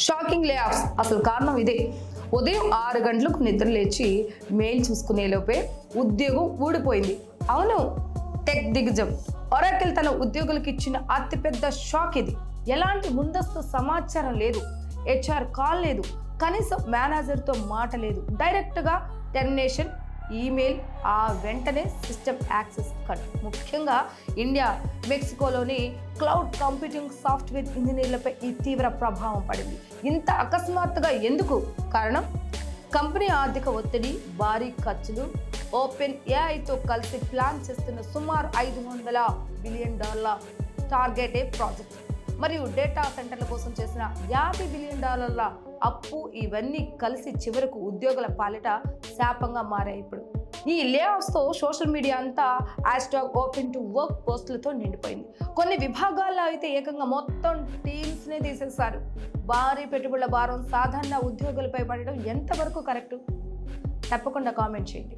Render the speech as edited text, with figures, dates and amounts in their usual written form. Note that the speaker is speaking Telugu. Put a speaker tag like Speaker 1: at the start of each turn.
Speaker 1: షాకింగ్ లే ఆఫ్స్ అసలు కారణం ఇదే. ఉదయం 6 గంటలకు నిద్ర లేచి మెయిల్ చూసుకునే లోపే ఉద్యోగం ఊడిపోయింది. అవును, టెక్ దిగ్గజం ఒరాకిల్ తన ఉద్యోగులకు ఇచ్చిన అతిపెద్ద షాక్ ఇది. ఎలాంటి ముందస్తు సమాచారం లేదు, హెచ్ఆర్ కాల్ లేదు, కనీసం మేనేజర్తో మాట లేదు. డైరెక్ట్గా టెర్మినేషన్ ఈమెయిల్, ఆ వెంటనే సిస్టమ్ యాక్సెస్ కట్. ముఖ్యంగా ఇండియా, మెక్సికోలోని క్లౌడ్ కంప్యూటింగ్ సాఫ్ట్వేర్ ఇంజనీర్లపై ఈ తీవ్ర ప్రభావం పడింది. ఇంత అకస్మాత్తుగా ఎందుకు? కారణం కంపెనీ ఆర్థిక ఒత్తిడి, భారీ ఖర్చులు, ఓపెన్ ఏఐతో కలిసి ప్లాన్ చేస్తున్న సుమారు $500 బిలియన్ టార్గెటే ప్రాజెక్ట్ మరియు డేటా సెంటర్ల కోసం చేసిన $50 బిలియన్ అప్పు, ఇవన్నీ కలిసి చివరకు ఉద్యోగుల పాలిట శాపంగా మారాయి. ఇప్పుడు ఈ లే ఆఫ్స్తో సోషల్ మీడియా అంతా ఓపెన్ టు వర్క్ పోస్టులతో నిండిపోయింది. కొన్ని విభాగాల్లో అయితే ఏకంగా మొత్తం టీమ్స్నే తీసేశారు. భారీ పెట్టుబడుల భారం సాధారణ ఉద్యోగులపై పడడం ఎంతవరకు కరెక్ట్? తప్పకుండా కామెంట్ చేయండి.